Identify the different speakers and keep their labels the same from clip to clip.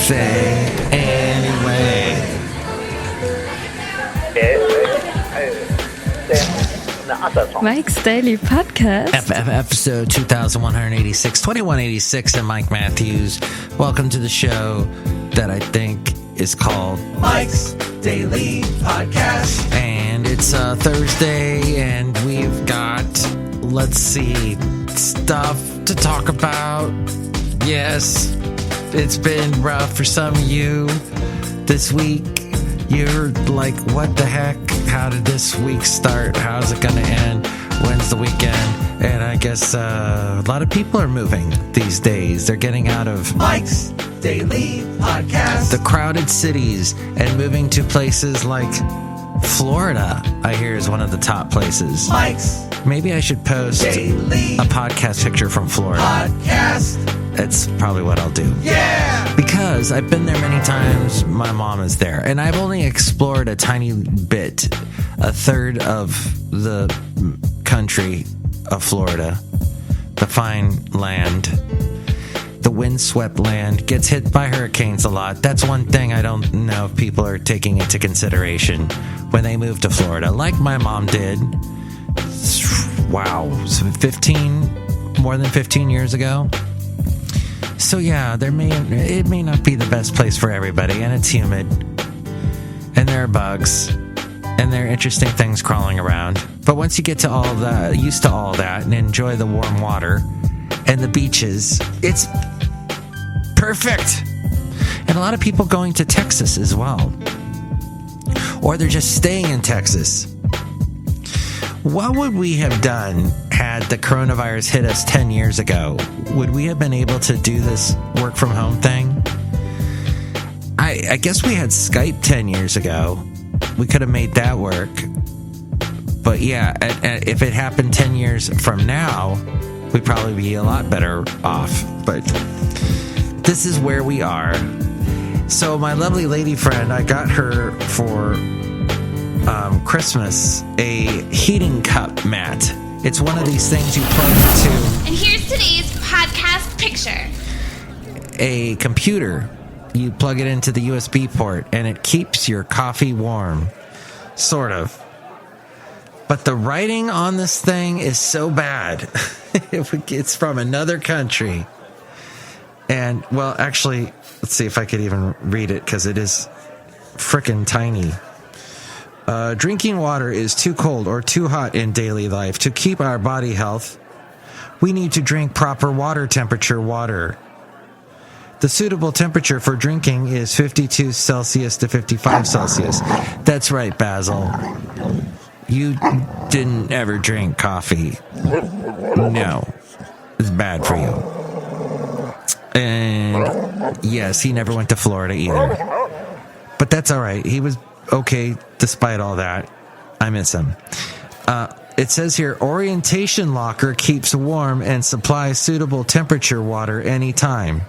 Speaker 1: say anyway.
Speaker 2: Mike's Daily Podcast.
Speaker 1: Episode 2186, and Mike Matthews. Welcome to the show that I think is called
Speaker 3: Mike's Daily Podcast.
Speaker 1: And it's Thursday, and we've got, let's see, stuff to talk about. Yes, it's been rough for some of you this week. You're like, what the heck? How did this week start? How's it going to end? When's the weekend? And I guess a lot of people are moving these days. They're getting out of
Speaker 3: Mike's Daily Podcast,
Speaker 1: the crowded cities, and moving to places like Florida, I hear, is one of the top places.
Speaker 3: Mike's
Speaker 1: Maybe I should post
Speaker 3: Daily
Speaker 1: a podcast picture from Florida.
Speaker 3: Podcast.
Speaker 1: That's probably what I'll do.
Speaker 3: Yeah!
Speaker 1: Because I've been there many times. My mom is there. And I've only explored a tiny bit, a third of the country of Florida. The fine land. The windswept land. Gets hit by hurricanes a lot. That's one thing I don't know if people are taking into consideration when they move to Florida. Like my mom did. Wow. More than 15 years ago. So yeah, it may not be the best place for everybody, and it's humid, and there are bugs, and there are interesting things crawling around. But once you get to used to all that, and enjoy the warm water and the beaches, it's perfect. And a lot of people going to Texas as well, or they're just staying in Texas. What would we have done had the coronavirus hit us 10 years ago? Would we have been able to do this work from home thing? I guess we had Skype 10 years ago. We could have made that work. But yeah, if it happened 10 years from now, we'd probably be a lot better off. But this is where we are. So my lovely lady friend, I got her for Christmas a heating cup mat. It's one of these things you plug into.
Speaker 4: And here's today's podcast picture.
Speaker 1: A computer. You plug it into the USB port, and it keeps your coffee warm. Sort of. But the writing on this thing is so bad. It's from another country. And, well, actually, let's see if I could even read it, because it is frickin' tiny. Drinking water is too cold or too hot in daily life. To keep our body health, we need to drink proper water temperature water. The suitable temperature for drinking is 52 Celsius to 55 Celsius. That's right, Basil. You didn't ever drink coffee. No. It's bad for you. And yes, he never went to Florida either. But that's all right. He was okay despite all that. I miss him. It says here, Orientation Locker keeps warm and supplies suitable temperature water anytime.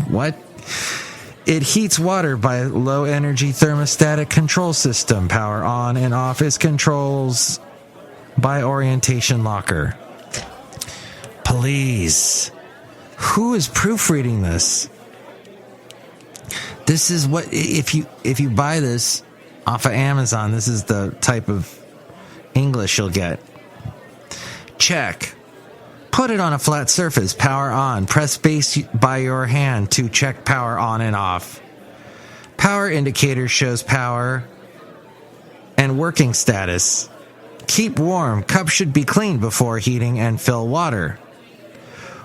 Speaker 1: What? It heats water by low energy thermostatic control system. Power on and off is controls by Orientation Locker. Please. Who is proofreading this? This is what, if you buy this off of Amazon, this is the type of English you'll get. Check. Put it on a flat surface. Power on. Press space by your hand to check power on and off. Power indicator shows power and working status. Keep warm. Cup should be cleaned before heating and fill water.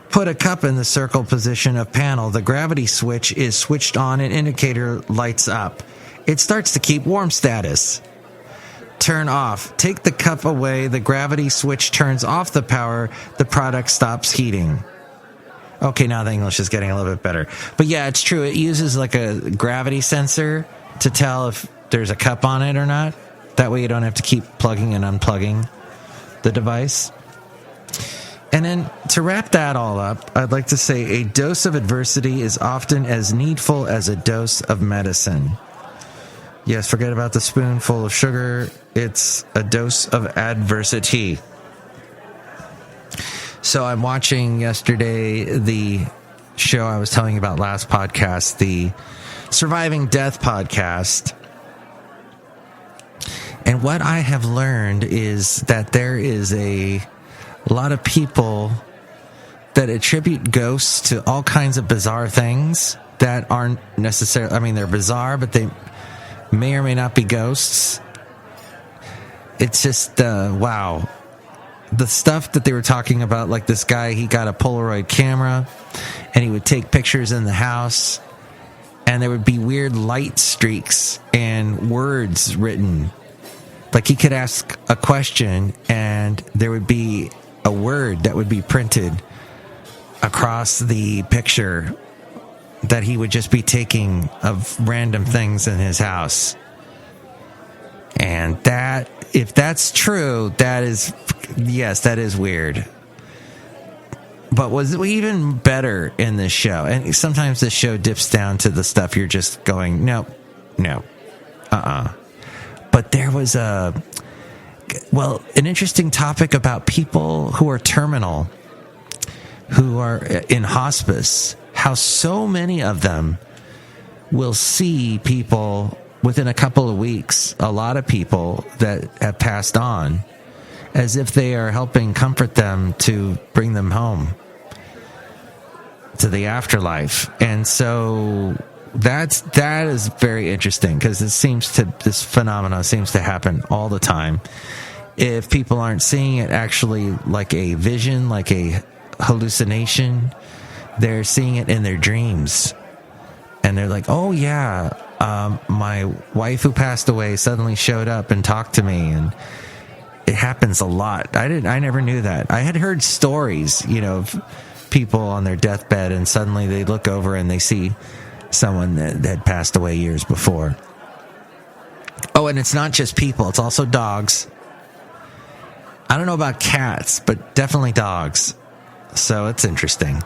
Speaker 1: Put a cup in the circle position of panel. The gravity switch is switched on and indicator lights up. It starts to keep warm status. Turn off. Take the cup away. The gravity switch turns off the power. The product stops heating. Okay, now the English is getting a little bit better. But yeah, it's true. It uses like a gravity sensor to tell if there's a cup on it or not. That way you don't have to keep plugging and unplugging the device. And then to wrap that all up, I'd like to say a dose of adversity is often as needful as a dose of medicine. Yes, forget about the spoonful of sugar. It's a dose of adversity. So I'm watching yesterday the show I was telling you about last podcast, the Surviving Death podcast. And what I have learned is that there is a lot of people that attribute ghosts to all kinds of bizarre things that aren't necessarily, I mean, they're bizarre, but they may or may not be ghosts. It's just, wow. The stuff that they were talking about, like this guy, he got a Polaroid camera and he would take pictures in the house and there would be weird light streaks and words written. Like he could ask a question and there would be a word that would be printed across the picture that he would just be taking of random things in his house. And that, if that's true, that is, yes, that is weird. But was even better in this show, and sometimes this show dips down to the stuff you're just going, no, But there was an interesting topic about people who are terminal, who are in hospice, how so many of them will see people within a couple of weeks, a lot of people that have passed on, as if they are helping comfort them to bring them home to the afterlife. And so that is very interesting, because this phenomenon seems to happen all the time. If people aren't seeing it actually like a vision, like a hallucination, they're seeing it in their dreams. And they're like, oh yeah, my wife who passed away suddenly showed up and talked to me. And it happens a lot. I never knew that. I had heard stories, of people on their deathbed and suddenly they look over and they see someone that had passed away years before. Oh, and it's not just people, it's also dogs. I don't know about cats, but definitely dogs. So it's interesting.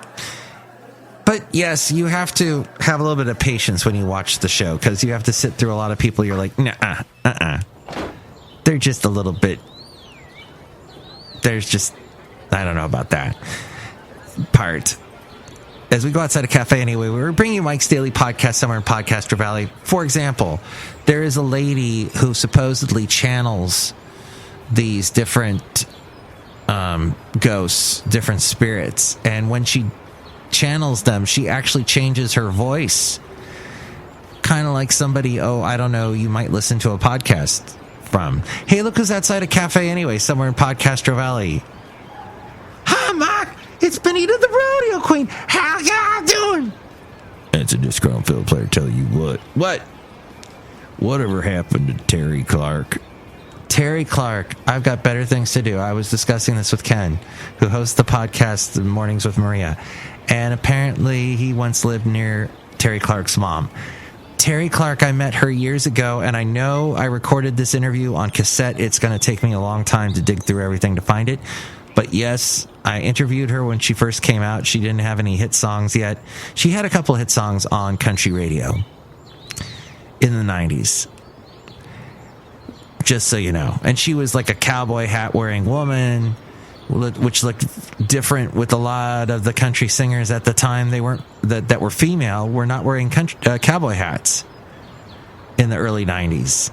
Speaker 1: But yes, you have to have a little bit of patience when you watch the show, because you have to sit through a lot of people you're like, they're just a little bit, I don't know about that part. As we go outside a cafe anyway, we're bringing you Mike's Daily Podcast somewhere in Podcaster Valley. For example, there is a lady who supposedly channels these different ghosts, different spirits, and when she channels them, she actually changes her voice, kind of like somebody, I don't know, you might listen to a podcast from. Hey, look who's outside a cafe anyway, somewhere in Podcaster Valley. Hi, Mike, it's Benita the Rodeo Queen. How y'all doing? It's a Disgruntled Fiddle Player. Tell you what? Whatever happened to Terry Clark? Terry Clark, I've got better things to do. I was discussing this with Ken, who hosts the podcast The Mornings with Maria, and apparently he once lived near Terry Clark's mom. Terry Clark, I met her years ago, and I know I recorded this interview on cassette. It's going to take me a long time to dig through everything to find it. But yes, I interviewed her when she first came out. She didn't have any hit songs yet. She had a couple hit songs on country radio in the 90s. Just so you know. And she was like a cowboy hat wearing woman, which looked different with a lot of the country singers at the time. They weren't that were female, were not wearing cowboy hats in the early 90s.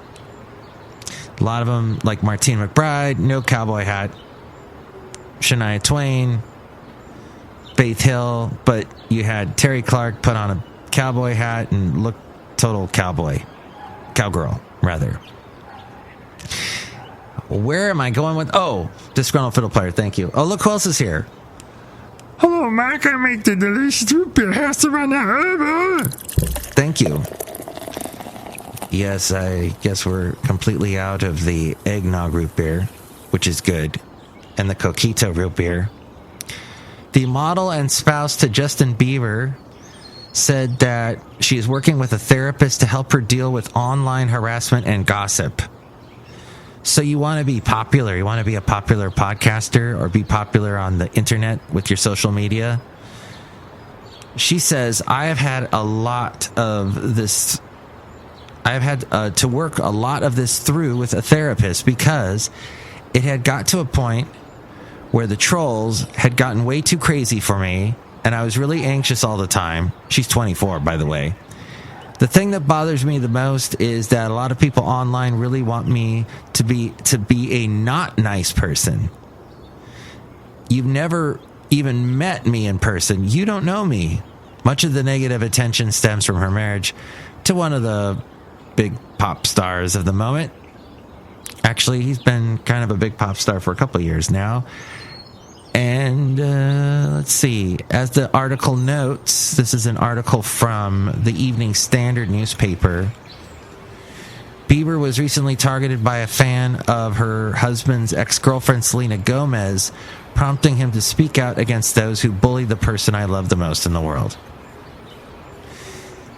Speaker 1: A lot of them, like Martine McBride, no cowboy hat. Shania Twain, Faith Hill, but you had Terry Clark put on a cowboy hat and looked total cowgirl, rather. Where am I going with? Oh, Disgruntled Fiddle Player, thank you. Oh, look who else is here.
Speaker 5: Hello, Mike. I make the delicious root beer house right now.
Speaker 1: Thank you. Yes, I guess we're completely out of the eggnog root beer, which is good, and the Coquito root beer. The model and spouse to Justin Bieber said that she is working with a therapist to help her deal with online harassment and gossip. So you want to be popular, you want to be a popular podcaster or be popular on the internet with your social media. She says, I have had a lot of this, I've had to work a lot of this through with a therapist because it had got to a point where the trolls had gotten way too crazy for me and I was really anxious all the time. She's 24, by the way. The thing that bothers me the most is that a lot of people online really want me to be a not nice person. You've never even met me in person. You don't know me. Much of the negative attention stems from her marriage to one of the big pop stars of the moment. Actually, he's been kind of a big pop star for a couple of years now. And let's see, as the article notes, this is an article from the Evening Standard newspaper. Bieber was recently targeted by a fan of her husband's ex-girlfriend, Selena Gomez, prompting him to speak out against those who bully the person I love the most in the world.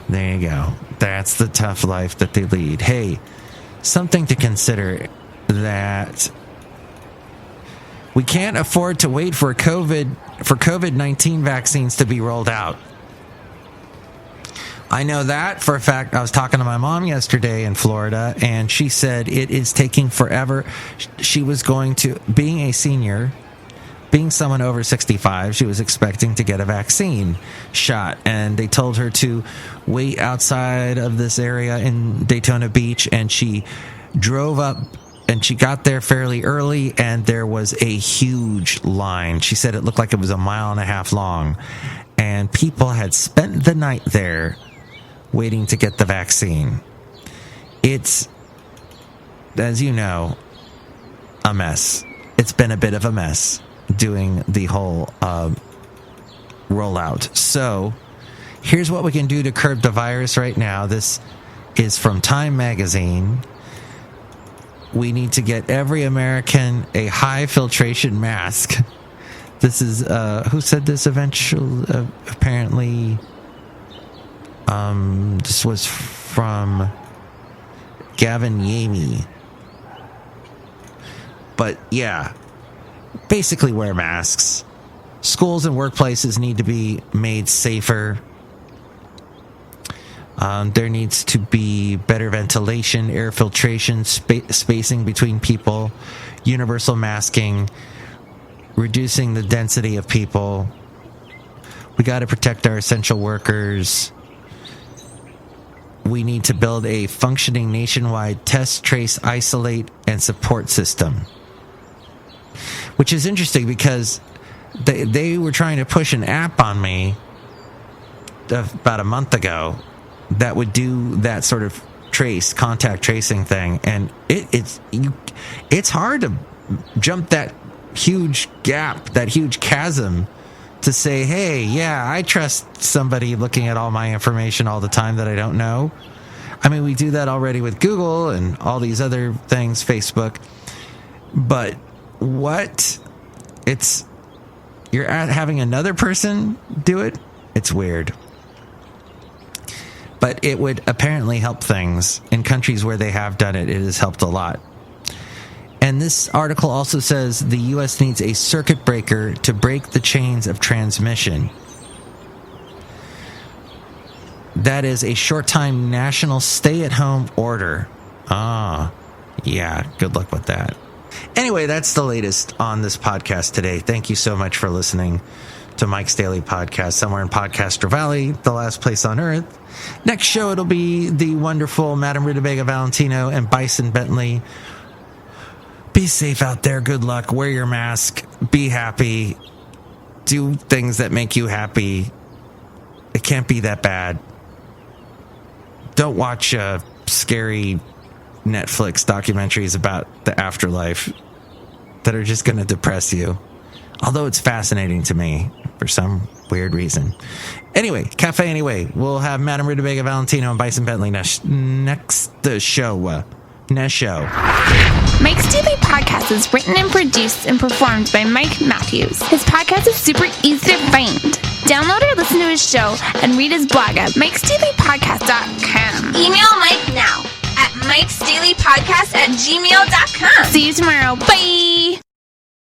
Speaker 1: There you go. That's the tough life that they lead. Hey, something to consider, that we can't afford to wait for COVID-19 vaccines to be rolled out. I know that for a fact. I was talking to my mom yesterday in Florida, and she said it is taking forever. She was going to, being a senior, being someone over 65, she was expecting to get a vaccine shot, and they told her to wait outside of this area in Daytona Beach, and she drove up, and she got there fairly early, and there was a huge line. She said it looked like it was 1.5 miles long, and people had spent the night there waiting to get the vaccine. It's, as you know, a mess. It's been a bit of a mess doing the whole rollout. So here's what we can do to curb the virus right now. This is from Time Magazine. We need to get every American a high filtration mask. This is who said this eventually? Apparently, this was from Gavin Yamey. But yeah, basically wear masks. Schools and workplaces need to be made safer. There needs to be better ventilation, air filtration, spacing between people, universal masking, reducing the density of people. We got to protect our essential workers. We need to build a functioning nationwide test, trace, isolate, and support system. Which is interesting because they were trying to push an app on me about a month ago that would do that sort of contact tracing thing, and it's hard to jump that huge gap, that huge chasm, to say, hey, yeah, I trust somebody looking at all my information all the time that I don't know. I mean, we do that already with Google and all these other things, Facebook, but you're having another person do it? It's weird. But it would apparently help things. In countries where they have done it, it has helped a lot. And this article also says the U.S. needs a circuit breaker to break the chains of transmission. That is a short-time national stay-at-home order. Yeah, good luck with that. Anyway, that's the latest on this podcast today. Thank you so much for listening to Mike's Daily Podcast, somewhere in Podcaster Valley, the last place on earth. Next show, it'll be the wonderful Madame Rootabega, Valentino, and Bison Bentley. Be safe out there. Good luck. Wear your mask. Be happy. Do things that make you happy. It can't be that bad. Don't watch scary Netflix documentaries about the afterlife that are just going to depress you. Although it's fascinating to me for some weird reason. Anyway, Cafe Anyway. We'll have Madame Rootabega, Valentino, and Bison Bentley next show.
Speaker 4: Mike's Daily Podcast is written and produced and performed by Mike Matthews. His podcast is super easy to find. Download or listen to his show and read his blog at MikesDailyPodcast.com. Email Mike now at MikesDailyPodcast@gmail.com. See you tomorrow. Bye!